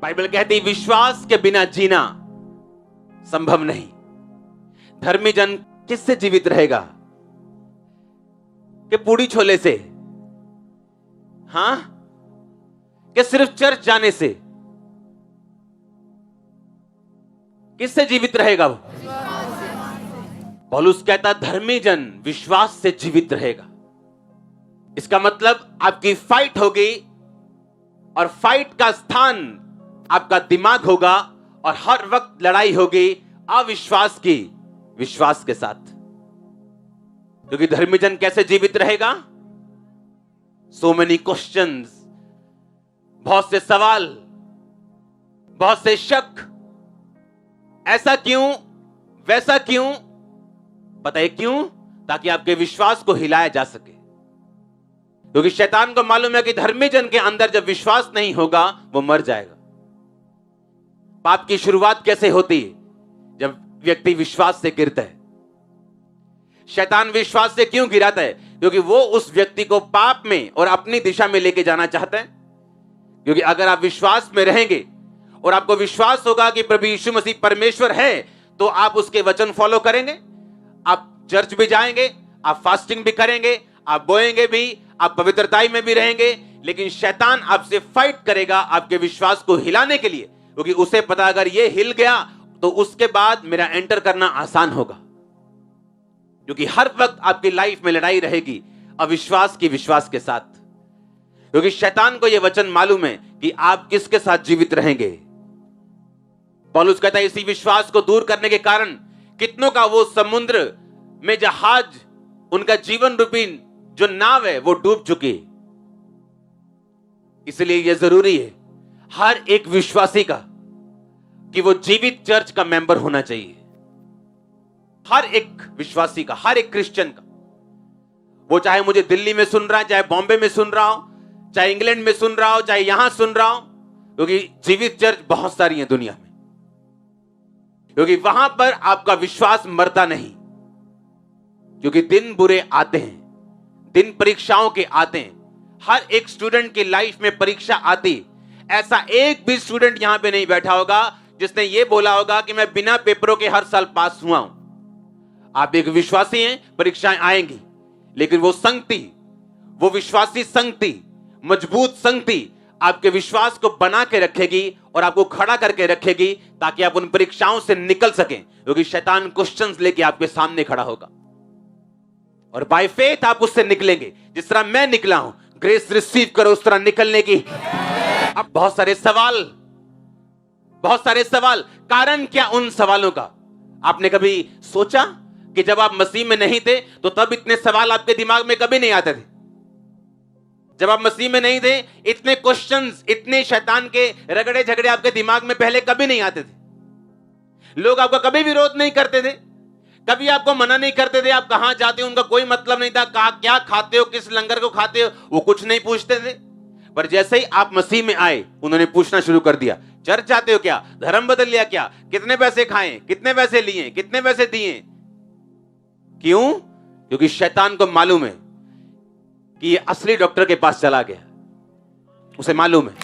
Bible कहती विश्वास के बिना जीना संभव नहीं। धर्मी जन किससे जीवित रहेगा? कि पूड़ी छोले से? हां, कि सिर्फ चर्च जाने से? किससे जीवित रहेगा वो? पौलुस कहता धर्मी जन विश्वास से जीवित रहेगा। इसका मतलब आपकी फाइट होगी और फाइट का स्थान आपका दिमाग होगा और हर वक्त लड़ाई होगी अविश्वास की विश्वास के साथ। क्योंकि धर्मी जन कैसे जीवित रहेगा? सो मेनी क्वेश्चंस, बहुत से सवाल, बहुत से शक। ऐसा क्यों, वैसा क्यों? पता है क्यों? ताकि आपके विश्वास को हिलाया जा सके। क्योंकि शैतान को मालूम है कि धर्मी जन के अंदर जब विश्वास नहीं होगा वो मर जाएगा। पाप की शुरुआत कैसे होती है? जब व्यक्ति विश्वास से गिरता है। शैतान विश्वास से क्यों गिराता है? क्योंकि वो उस व्यक्ति को पाप में और अपनी दिशा में लेके जाना चाहता है। क्योंकि अगर आप विश्वास में रहेंगे और आपको विश्वास होगा कि प्रभु यीशु मसीह परमेश्वर है, तो आप उसके वचन फॉलो करेंगे, आप चर्च भी जाएंगे, आप फास्टिंग भी करेंगे, आप बोएंगे भी, आप पवित्रताई में भी रहेंगे। लेकिन शैतान आपसे फाइट करेगा आपके विश्वास को हिलाने के लिए, क्योंकि उसे पता अगर ये हिल गया तो उसके बाद मेरा एंटर करना आसान होगा। क्योंकि हर वक्त आपकी लाइफ में लड़ाई रहेगी अविश्वास की विश्वास के साथ। क्योंकि शैतान को यह वचन मालूम है कि आप किसके साथ जीवित रहेंगे। पौलुस कहता है इसी विश्वास को दूर करने के कारण कितनों का वो समुद्र में जहाज, उनका जीवन रूपी जो नाव है वो डूब चुकी। इसलिए यह जरूरी है हर एक विश्वासी का कि वो जीवित चर्च का मेंबर होना चाहिए। हर एक विश्वासी का, हर एक क्रिश्चियन का। वो चाहे मुझे दिल्ली में सुन रहा है, चाहे बॉम्बे में सुन रहा हो, चाहे इंग्लैंड में सुन रहा हो, चाहे यहां सुन रहा हो। क्योंकि जीवित चर्च बहुत सारी है दुनिया में। क्योंकि वहां पर आपका विश्वास मरता नहीं। क्योंकि दिन बुरे आते हैं, दिन परीक्षाओं के आते हैं। हर एक स्टूडेंट की लाइफ में परीक्षा आती। ऐसा एक भी स्टूडेंट यहां पे नहीं बैठा होगा जिसने ये बोला होगा कि मैं बिना पेपरों के हर साल पास हुआ हूं। आप एक विश्वासी हैं, परीक्षाएं आएंगी, लेकिन वो संगति, वो विश्वासी संगति, मजबूत संगति आपके विश्वास को बना के रखेगी और आपको खड़ा करके रखेगी ताकि आप उन परीक्षाओं से निकल सकें। क्योंकि शैतान क्वेश्चंस लेके आपके सामने खड़ा होगा और बाय फेथ आप उससे निकलेंगे। जिस तरह मैं निकला हूं, ग्रेस रिसीव करो उस तरह निकलने की। अब बहुत सारे सवाल, कारण क्या उन सवालों का? आपने कभी सोचा कि जब आप मसीह में नहीं थे तो तब इतने सवाल आपके दिमाग में कभी नहीं आते थे? जब आप मसीह में नहीं थे इतने क्वेश्चंस, इतने शैतान के रगड़े झगड़े आपके दिमाग में पहले कभी नहीं आते थे। लोग आपका कभी विरोध नहीं करते थे, कभी आपको मना नहीं करते थे। आप कहां जाते हो उनका कोई मतलब नहीं था। क्या खाते हो, किस लंगर को खाते हो, वो कुछ नहीं पूछते थे। पर जैसे ही आप मसीह में आए उन्होंने पूछना शुरू कर दिया, चर्च जाते हो क्या, धर्म बदल लिया क्या, कितने पैसे खाए, कितने पैसे लिए, कितने पैसे दिए। क्यों? क्योंकि शैतान को मालूम है कि ये असली डॉक्टर के पास चला गया, उसे मालूम है।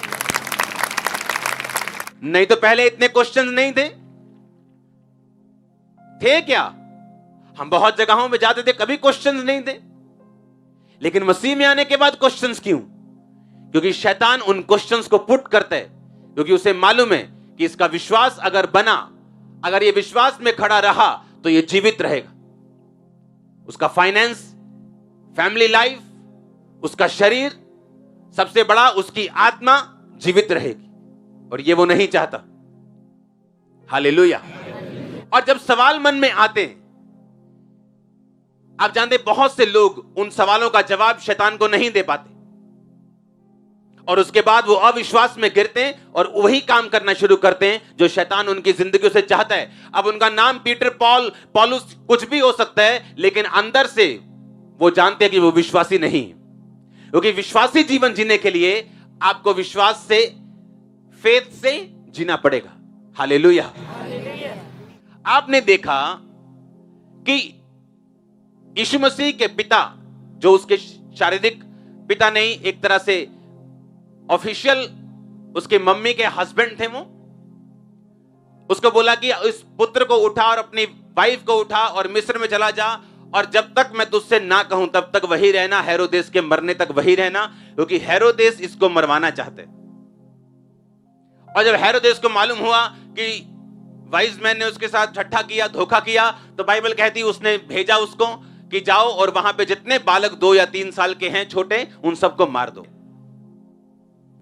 नहीं तो पहले इतने क्वेश्चंस नहीं थे क्या? हम बहुत जगहों में जाते थे, कभी क्वेश्चंस नहीं थे। लेकिन मसीह में आने के बाद क्वेश्चंस क्यों? क्योंकि शैतान उन क्वेश्चंस को पुट करता है। क्योंकि उसे मालूम है कि इसका विश्वास अगर बना, अगर ये विश्वास में खड़ा रहा तो ये जीवित रहेगा। उसका फाइनेंस, फैमिली लाइफ, उसका शरीर, सबसे बड़ा उसकी आत्मा जीवित रहेगी। और ये वो नहीं चाहता। हालेलुया। और जब सवाल मन में आते हैं, आप जानते बहुत से लोग उन सवालों का जवाब शैतान को नहीं दे पाते और उसके बाद वो अविश्वास में गिरते हैं और वही काम करना शुरू करते हैं जो शैतान उनकी जिंदगी से चाहता है। अब उनका नाम पीटर, पॉल, पौलुस कुछ भी हो सकता है, लेकिन अंदर से वो जानते हैं कि वो विश्वासी नहीं। क्योंकि विश्वासी जीवन जीने के लिए आपको विश्वास से, फेथ से जीना पड़ेगा। हालेलुया। आपने देखा कि यीशु मसीह के पिता, जो उसके शारीरिक पिता नहीं, एक तरह से ऑफिशियल उसके मम्मी के हस्बैंड थे वो, उसको बोला कि इस पुत्र को उठा और अपनी वाइफ को उठा और मिस्र में चला जा, और जब तक मैं तुझसे ना कहूं तब तक वही रहना, हेरोदेस के मरने तक वही रहना, क्योंकि हेरोदेस इसको मरवाना चाहते। और जब हेरोदेस को मालूम हुआ कि वाइज मैन ने उसके साथ ठट्ठा किया, धोखा किया, तो बाइबल कहती उसने भेजा उसको कि जाओ और वहां पे जितने बालक 2 या 3 साल के हैं छोटे, उन सबको मार दो।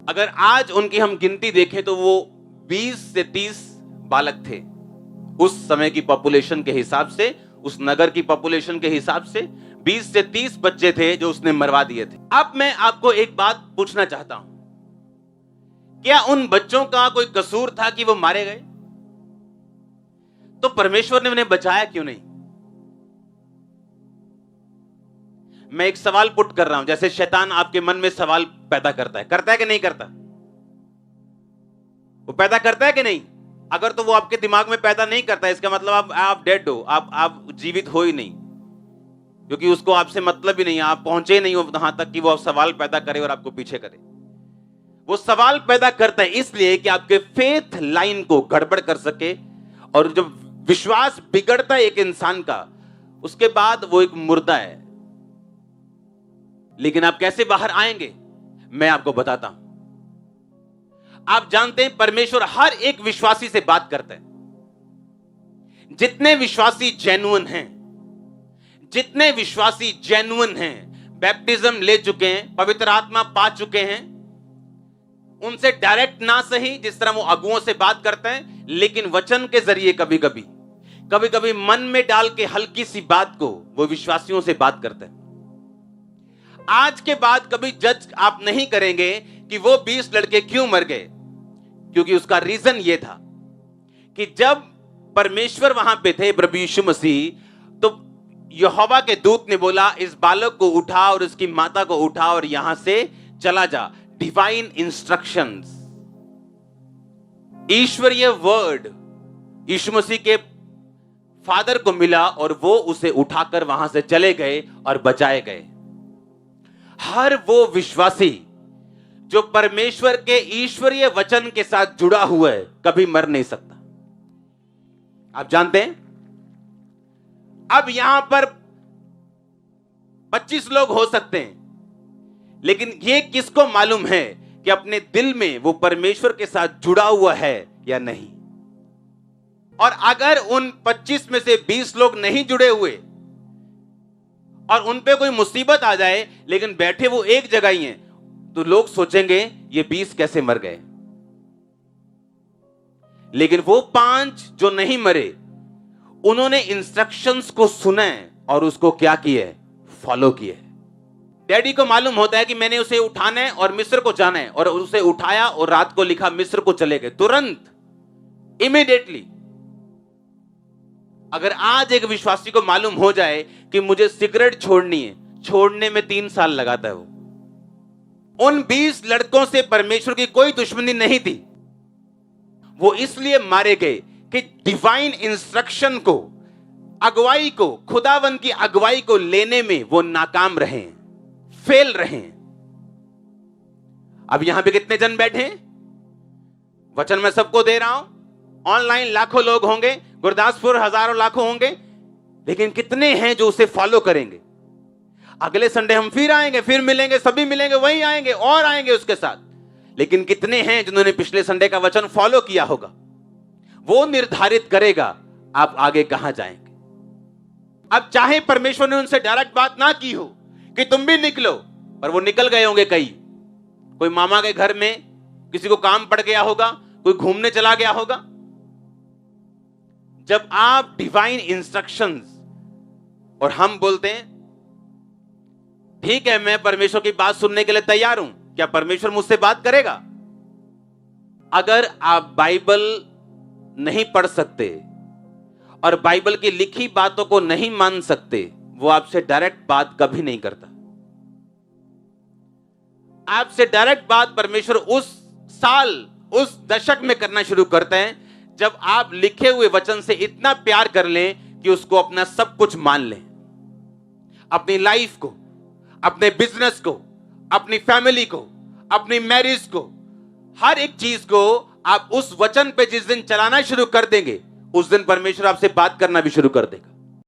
अगर आज उनकी हम गिनती देखें तो वो 20 से 30 बालक थे। उस समय की पॉपुलेशन के हिसाब से, उस नगर की पॉपुलेशन के हिसाब से 20 से 30 बच्चे थे जो उसने मरवा दिए थे। अब मैं आपको एक बात पूछना चाहता हूं, क्या उन बच्चों का कोई कसूर था कि वो मारे गए? तो परमेश्वर ने उन्हें बचाया क्यों नहीं? मैं एक सवाल पुट कर रहा हूं, जैसे शैतान आपके मन में सवाल पैदा करता है कि नहीं करता? वो पैदा करता है कि नहीं? अगर तो वो आपके दिमाग में पैदा नहीं करता, इसका मतलब आप डेड हो, आप जीवित हो ही नहीं, क्योंकि उसको आपसे मतलब ही नहीं, आप पहुंचे नहीं हो वहां तक कि वो सवाल पैदा करे और आपको पीछे करे। वो सवाल पैदा करता है इसलिए कि आपके फेथ लाइन को गड़बड़ कर सके, और जब विश्वास बिगड़ता है एक इंसान का, उसके बाद वो एक मुर्दा है। लेकिन आप कैसे बाहर आएंगे, मैं आपको बताता हूं। आप जानते हैं परमेश्वर हर एक विश्वासी से बात करता है। जितने विश्वासी जेन्युइन हैं, जितने विश्वासी जेन्युइन हैं, बैप्टिज्म ले चुके हैं, पवित्र आत्मा पा चुके हैं, उनसे डायरेक्ट ना सही जिस तरह वो अगुओं से बात करते हैं, लेकिन वचन के जरिए कभी कभी मन में डाल के हल्की सी बात को वो विश्वासियों से बात करते हैं। आज के बाद कभी जज आप नहीं करेंगे कि वो 20 लड़के क्यों मर गए, क्योंकि उसका रीजन ये था कि जब परमेश्वर वहां पे थे, प्रभु यीशु मसीह, तो यहोवा के दूत ने बोला इस बालक को उठा और इसकी माता को उठा और यहां से चला जा। डिवाइन इंस्ट्रक्शंस, ईश्वरीय वर्ड यीशु मसीह के फादर को मिला और वो उसे उठाकर वहां से चले गए और बचाए गए। हर वो विश्वासी जो परमेश्वर के ईश्वरीय वचन के साथ जुड़ा हुआ है कभी मर नहीं सकता। आप जानते हैं, अब यहां पर 25 लोग हो सकते हैं, लेकिन ये किसको मालूम है कि अपने दिल में वो परमेश्वर के साथ जुड़ा हुआ है या नहीं? और अगर उन 25 में से 20 लोग नहीं जुड़े हुए और उन पे कोई मुसीबत आ जाए, लेकिन बैठे वो एक जगह ही हैं, तो लोग सोचेंगे ये 20 कैसे मर गए। लेकिन वो 5 जो नहीं मरे, उन्होंने इंस्ट्रक्शंस को सुना है और उसको क्या किया है, फॉलो किया है। डैडी को मालूम होता है कि मैंने उसे उठाना है और मिस्र को जाना है, और उसे उठाया और रात को लिखा मिस्र को चले गए, तुरंत, इमीडिएटली। अगर आज एक विश्वासी को मालूम हो जाए कि मुझे सिगरेट छोड़नी है, छोड़ने में 3 साल लगाता है वो। उन 20 लड़कों से परमेश्वर की कोई दुश्मनी नहीं थी, वो इसलिए मारे गए कि डिवाइन इंस्ट्रक्शन को, अगुवाई को, खुदावन की अगुवाई को लेने में वो नाकाम रहे, फेल रहे। अब यहां पे कितने जन बैठे हैं? वचन मैं सबको दे रहा हूं, ऑनलाइन लाखों लोग होंगे, गुरदासपुर हजारों लाखों होंगे, लेकिन कितने हैं जो उसे फॉलो करेंगे? अगले संडे हम फिर आएंगे, फिर मिलेंगे, सभी मिलेंगे, वही आएंगे और आएंगे उसके साथ, लेकिन कितने हैं जिन्होंने पिछले संडे का वचन फॉलो किया होगा? वो निर्धारित करेगा आप आगे कहां जाएंगे। अब चाहे परमेश्वर ने उनसे डायरेक्ट बात ना की हो कि तुम भी निकलो, पर वो निकल गए होंगे। कोई मामा के घर में किसी को काम पड़ गया होगा, कोई घूमने चला गया होगा। जब आप डिवाइन इंस्ट्रक्शंस, और हम बोलते हैं ठीक है मैं परमेश्वर की बात सुनने के लिए तैयार हूं, क्या परमेश्वर मुझसे बात करेगा? अगर आप बाइबल नहीं पढ़ सकते और बाइबल की लिखी बातों को नहीं मान सकते, वो आपसे डायरेक्ट बात कभी नहीं करता। आपसे डायरेक्ट बात परमेश्वर उस साल, उस दशक में करना शुरू करते हैं जब आप लिखे हुए वचन से इतना प्यार कर लें कि उसको अपना सब कुछ मान लें। अपनी लाइफ को, अपने बिजनेस को, अपनी फैमिली को, अपनी मैरिज को, हर एक चीज को आप उस वचन पे जिस दिन चलाना शुरू कर देंगे, उस दिन परमेश्वर आपसे बात करना भी शुरू कर देगा।